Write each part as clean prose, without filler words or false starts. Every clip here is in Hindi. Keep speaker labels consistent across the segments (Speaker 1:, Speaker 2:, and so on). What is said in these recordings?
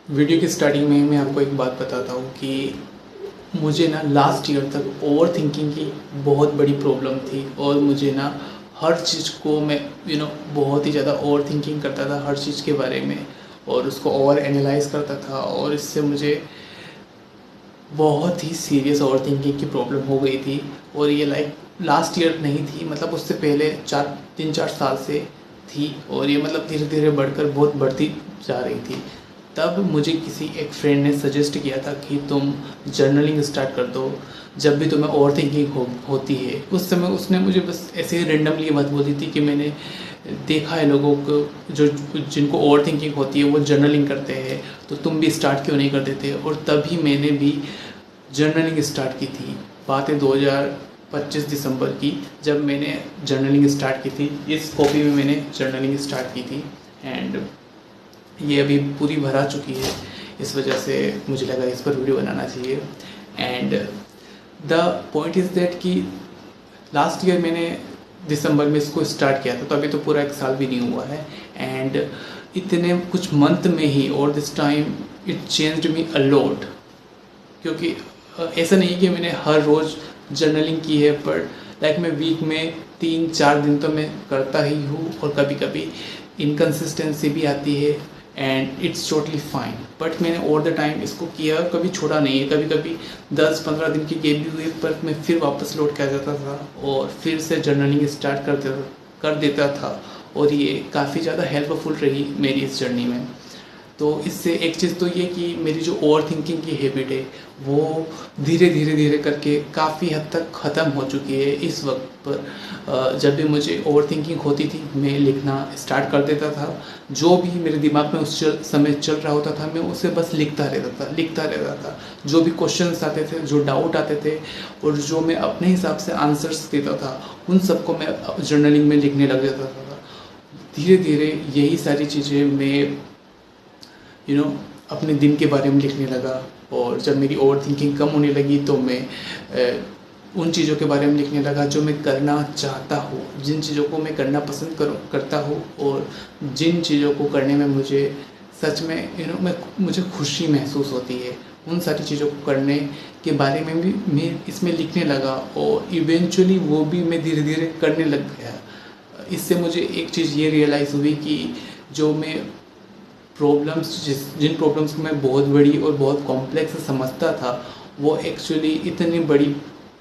Speaker 1: वीडियो की स्टार्टिंग में मैं आपको एक बात बताता हूँ कि मुझे ना लास्ट ईयर तक ओवर थिंकिंग की बहुत बड़ी प्रॉब्लम थी और मुझे ना हर चीज़ को मैं बहुत ही ज़्यादा ओवर थिंकिंग करता था हर चीज़ के बारे में और उसको ओवर एनालाइज करता था और इससे मुझे बहुत ही सीरियस ओवर थिंकिंग की प्रॉब्लम हो गई थी। और ये लाइक लास्ट ईयर नहीं थी, मतलब उससे पहले 3-4 साल से थी और ये मतलब धीरे धीरे बढ़कर बहुत बढ़ती जा रही थी। तब मुझे किसी एक फ्रेंड ने सजेस्ट किया था कि तुम जर्नलिंग स्टार्ट कर दो जब भी तुम्हें ओवर थिंकिंग होती है। उस समय उसने मुझे बस ऐसे ही रेंडमली ये बात बोली थी कि मैंने देखा है लोगों को जो जिनको ओवर थिंकिंग होती है वो जर्नलिंग करते हैं, तो तुम भी स्टार्ट क्यों नहीं कर देते। और तभी मैंने भी जर्नलिंग स्टार्ट की थी। बात है 2025 दिसंबर की, जब मैंने जर्नलिंग स्टार्ट की थी। इस कॉपी में मैंने जर्नलिंग स्टार्ट की थी एंड ये अभी पूरी भरा चुकी है। इस वजह से मुझे लगा इस पर वीडियो बनाना चाहिए। And the point is that कि लास्ट ईयर मैंने दिसंबर में इसको स्टार्ट किया था, तो अभी तो पूरा 1 साल भी नहीं हुआ है। एंड इतने कुछ मंथ में ही और this time it changed me a lot. क्योंकि ऐसा नहीं कि मैंने हर रोज़ जर्नलिंग की है, पर लाइक मैं वीक में 3-4 दिन तो मैं करता ही हूँ और कभी कभी इनकन्सिस्टेंसी भी आती है and it's totally fine. But मैंने ओवर द टाइम इसको किया, कभी छोड़ा नहीं है। कभी कभी 10-15 दिन की गैप भी हुई, पर मैं फिर वापस लौट के आ जाता था और फिर से जर्नलिंग स्टार्ट कर देता था और ये काफ़ी ज़्यादा हेल्पफुल रही मेरी इस जर्नी में। तो इससे एक चीज़ तो ये कि मेरी जो ओवर थिंकिंग की हैबिट है वो धीरे धीरे करके काफ़ी हद तक ख़त्म हो चुकी है इस वक्त पर। जब भी मुझे ओवर थिंकिंग होती थी मैं लिखना स्टार्ट कर देता था। जो भी मेरे दिमाग में उस समय चल रहा होता था मैं उसे बस लिखता रहता था। जो भी क्वेश्चंस आते थे, जो डाउट आते थे और जो मैं अपने हिसाब से आंसर्स देता था, उन सबको मैं जर्नलिंग में लिखने लग जाता था। धीरे धीरे यही सारी चीज़ें मैं अपने दिन के बारे में लिखने लगा। और जब मेरी ओवर थिंकिंग कम होने लगी तो मैं उन चीज़ों के बारे में लिखने लगा जो मैं करना चाहता हूँ, जिन चीज़ों को मैं करना पसंद करता हूँ और जिन चीज़ों को करने में मुझे सच में मुझे खुशी महसूस होती है, उन सारी चीज़ों को करने के बारे में भी मैं इसमें लिखने लगा। और इवेंचुअली वो भी मैं धीरे धीरे करने लग गया। इससे मुझे एक चीज़ ये रियलाइज़ हुई कि जो मैं जिन प्रॉब्लम्स को मैं बहुत बड़ी और बहुत कॉम्प्लेक्स समझता था, वो एक्चुअली इतनी बड़ी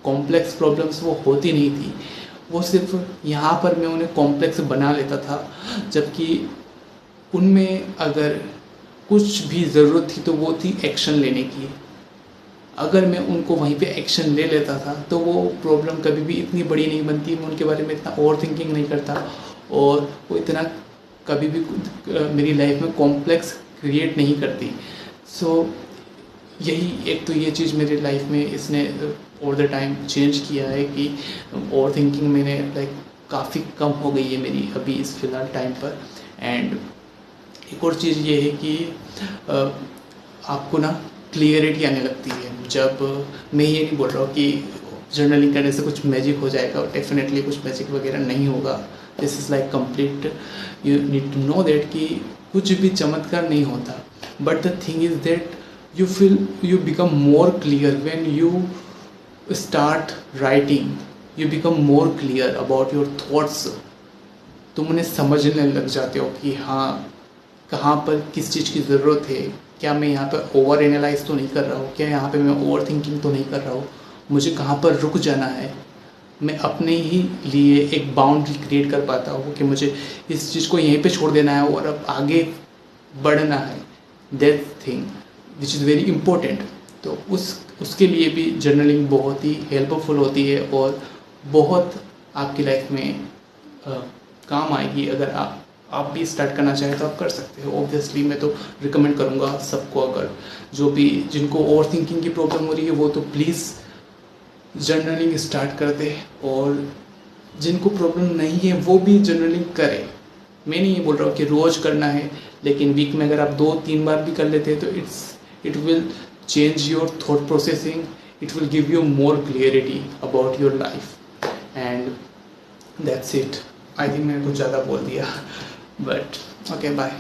Speaker 1: कॉम्प्लेक्स प्रॉब्लम्स वो होती नहीं थी। वो सिर्फ यहाँ पर मैं उन्हें कॉम्प्लेक्स बना लेता था, जबकि उनमें अगर कुछ भी ज़रूरत थी तो वो थी एक्शन लेने की। अगर मैं उनको वहीं पे एक्शन ले लेता था तो वो प्रॉब्लम कभी भी इतनी बड़ी नहीं बनती, मैं उनके बारे में इतना ओवर थिंकिंग नहीं करता और वो इतना कभी भी मेरी लाइफ में कॉम्प्लेक्स क्रिएट नहीं करती। सो यही एक तो ये चीज़ मेरी लाइफ में इसने ओवर द टाइम चेंज किया है कि ओवर थिंकिंग मैंने लाइक काफ़ी कम हो गई है मेरी अभी इस फिलहाल टाइम पर। एंड एक और चीज़ ये है कि आपको ना क्लियरिटी आने लगती है। जब मैं ये नहीं बोल रहा हूँ कि जर्नलिंग करने से कुछ मैजिक हो जाएगा, और डेफिनेटली कुछ मैजिक वगैरह नहीं होगा। This is like complete, you need to know that कि कुछ भी चमत्कार नहीं होता। But the thing is that you become more clear when you start writing. You become more clear about your thoughts. तुम उन्हें समझने लग जाते हो कि हाँ कहाँ पर किस चीज़ की ज़रूरत है, क्या मैं यहाँ पर ओवर एनालाइज तो नहीं कर रहा हूँ, क्या यहाँ पे मैं ओवर थिंकिंग तो नहीं कर रहा हूँ, मुझे कहाँ पर रुक जाना है। मैं अपने ही लिए एक बाउंड्री क्रिएट कर पाता हूँ कि मुझे इस चीज़ को यहीं पे छोड़ देना है और अब आगे बढ़ना है। That thing which is very important. तो उसके लिए भी जर्नलिंग बहुत ही हेल्पफुल होती है और बहुत आपकी लाइफ में काम आएगी। अगर आप भी स्टार्ट करना चाहें तो आप कर सकते हो। ऑब्वियसली मैं तो रिकमेंड करूँगा सबको, अगर जो भी जिनको ओवर थिंकिंग की प्रॉब्लम हो रही है वो तो प्लीज़ जर्नलिंग स्टार्ट कर दे, और जिनको प्रॉब्लम नहीं है वो भी जर्नलिंग करें। मैं नहीं ये बोल रहा हूँ कि रोज़ करना है, लेकिन वीक में अगर आप 2-3 बार भी कर लेते हैं तो it will change your thought processing. It will give you more clarity about your life. And that's it. I think मैंने कुछ ज़्यादा बोल दिया, but okay, bye.